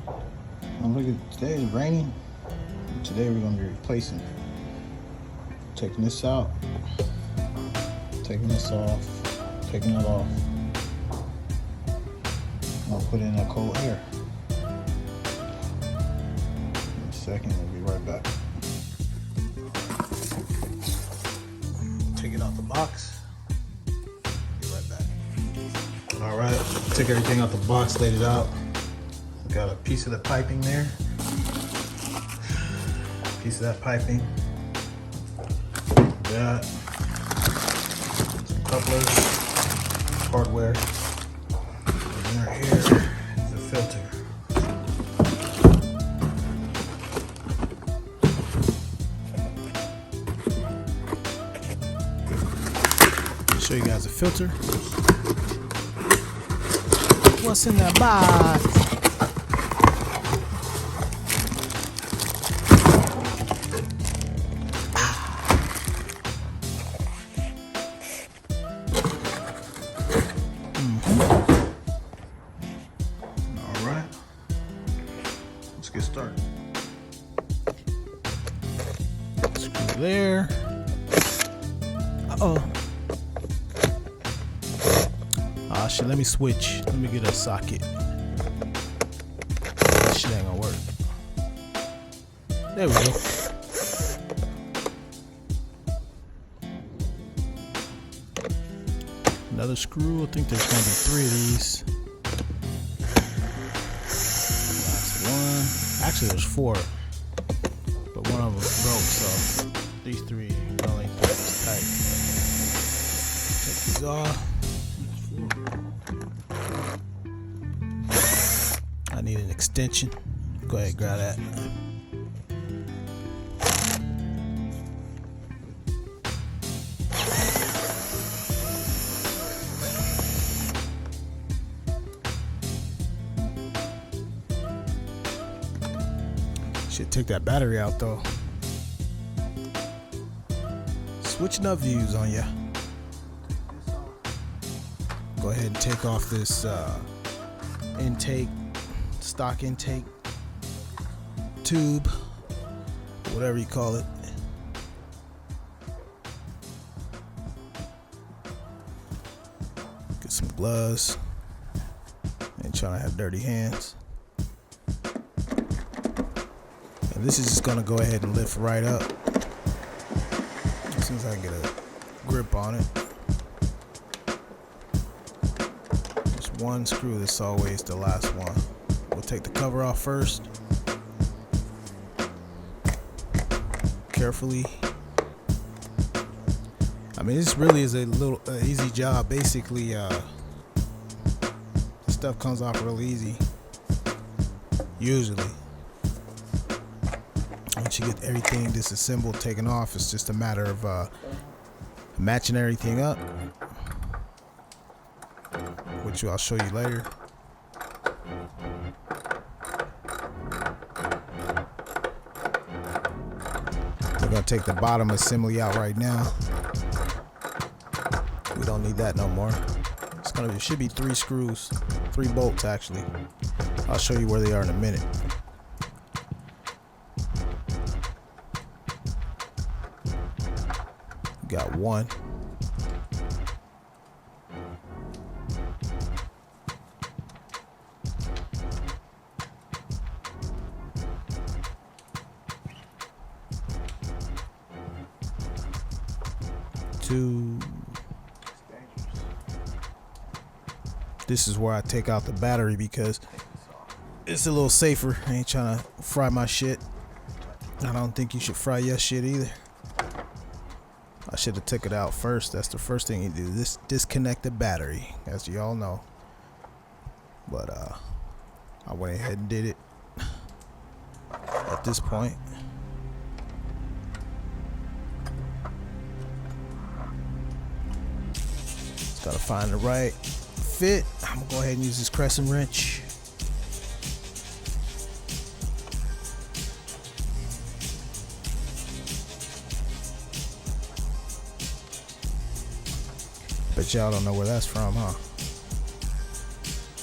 Oh, look at today, it's raining. Today we're gonna be replacing. Taking this out, taking this off, taking it off. I'll put in that cold air. In a second, we'll be right back. Take it out the box. Be right back. All right, took everything out the box, laid it out. Got a piece of the piping there. Piece of that piping. That. Some couplers, hardware. And right here is a filter. I'll show you guys a filter. What's in that box? Alright, let's get started. Screw there. Uh-oh. Ah, shit, let me switch. Let me get a socket. This shit ain't gonna work. There we go. Another screw. I think there's gonna be 3 of these. Last one. Actually, there's 4, but one of them broke, so these 3 only tight. Take these off. I need an extension. Go ahead, grab that. Should take that battery out though. Switching up views on ya. Go ahead and take off this intake, stock intake tube, whatever you call it. Get some gloves. Ain't trying to have dirty hands. And this is just gonna go ahead and lift right up as soon as I can get a grip on it. There's one screw that's always the last one. We'll take the cover off first. Carefully. I mean, this really is a little easy job. Basically, stuff comes off real easy. Usually. Once you get everything disassembled, taken off, it's just a matter of matching everything up, which I'll show you later. We're gonna take the bottom assembly out right now. We don't need that no more. It should be 3 screws, 3 bolts actually. I'll show you where they are in a minute. Got 1. Two. This is where I take out the battery because it's a little safer. I ain't trying to fry my shit. I don't think you should fry your shit either. I should have took it out first. That's the first thing you do. Disconnect the battery, as you all know. But I went ahead and did it at this point. Just gotta find the right fit. I'm gonna go ahead and use this crescent wrench. Bet y'all don't know where that's from, huh?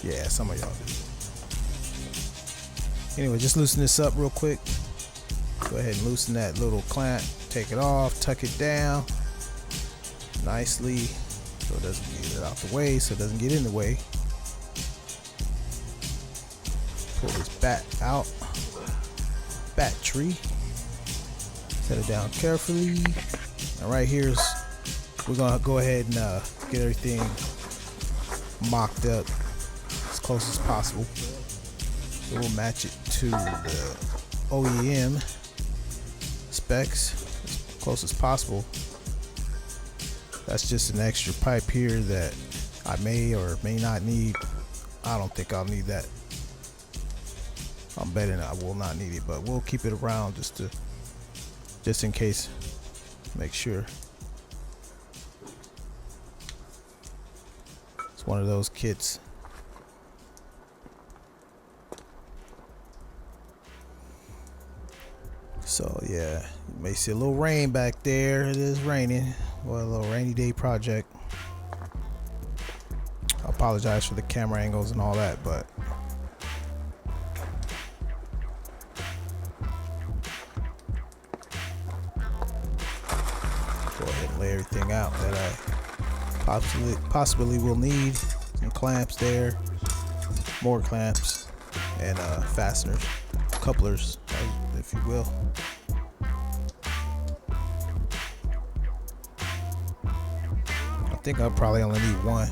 Yeah, some of y'all do. Anyway, just loosen this up real quick. Go ahead and loosen that little clamp. Take it off, tuck it down nicely so it doesn't get it out the way, so it doesn't get in the way. Pull this bat out. Battery. Set it down carefully. And right here is, we're gonna go ahead and get everything mocked up as close as possible. So we'll match it to the OEM specs as close as possible. That's just an extra pipe here that I may or may not need. I don't think I'll need that. I'm betting I will not need it, but we'll keep it around just in case. Make sure. It's one of those kits. So yeah, you may see a little rain back there. It is raining. Well, a little rainy day project. I apologize for the camera angles and all that, but go ahead and lay everything out that I possibly will need. Some clamps there, more clamps, and fasteners, couplers, if you will. I think I'll probably only need one.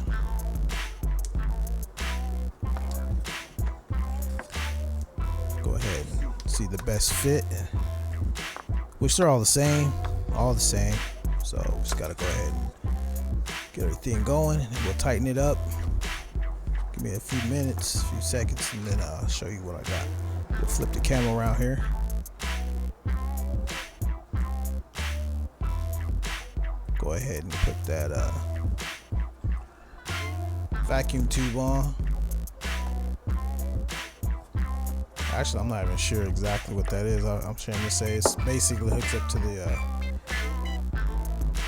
Go ahead and see the best fit, which they're all the same, So we just gotta go ahead and get everything going, and we'll tighten it up. Give me a few minutes, a few seconds, and then I'll show you what I got. We'll flip the camera around here. Go ahead and put that vacuum tube on. Actually, I'm not even sure exactly what that is. I'm trying to say it's basically hooks up to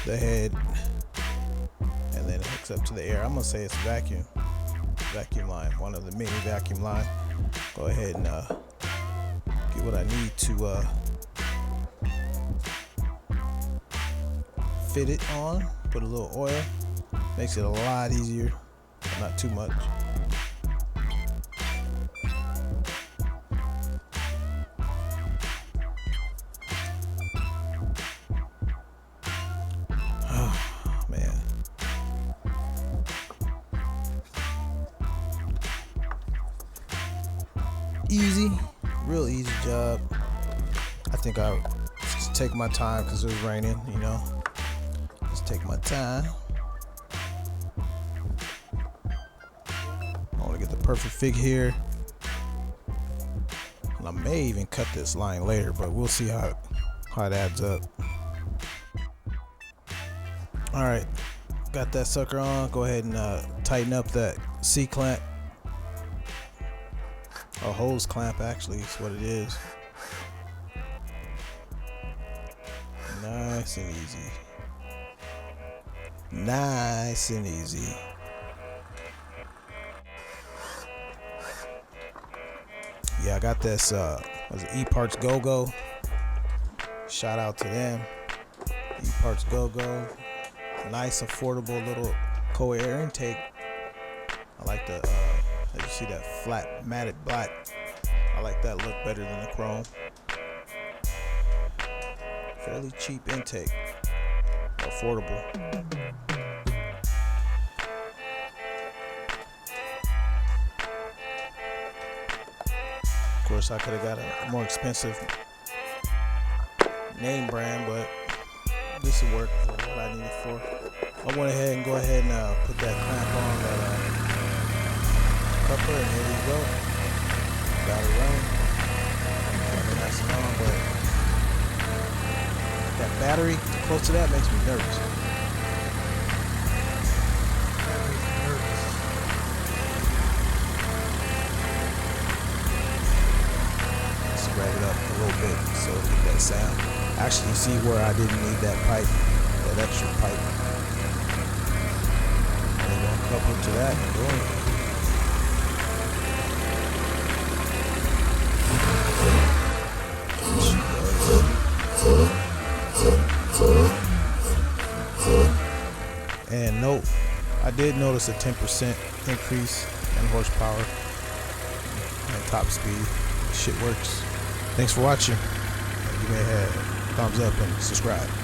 the head, and then it hooks up to the air. I'm gonna say it's vacuum line, one of the mini vacuum line. Go ahead and get what I need to fit it on. Put a little oil, makes it a lot easier, but not too much. Oh, man. Easy, real easy job. I think I'll just take my time because it was raining, you know. Just take my time. I want to get the perfect fit here. And I may even cut this line later, but we'll see how it adds up. All right, got that sucker on. Go ahead and tighten up that C-clamp. A hose clamp, actually, is what it is. Nice and easy. Nice and easy. Yeah, I got this was it Epartsgogo. Shout out to them. Epartsgogo. Nice, affordable little cold air intake. I like the as you see that flat matted black. I like that look better than the chrome. Fairly cheap intake. Affordable. Of course, I could have got a more expensive name brand, but this will work for what I need it for. I went ahead and put that clamp on that coupler, and here we go. Got it running. Nice and on, but that battery close to that makes me nervous. Let's rev it up a little bit so we get that sound. Actually, you see where I didn't need that pipe, that extra pipe. And we're gonna couple it to that and boom. did notice a 10% increase in horsepower and top speed. Shit works. Thanks for watching. Give me a thumbs up and subscribe.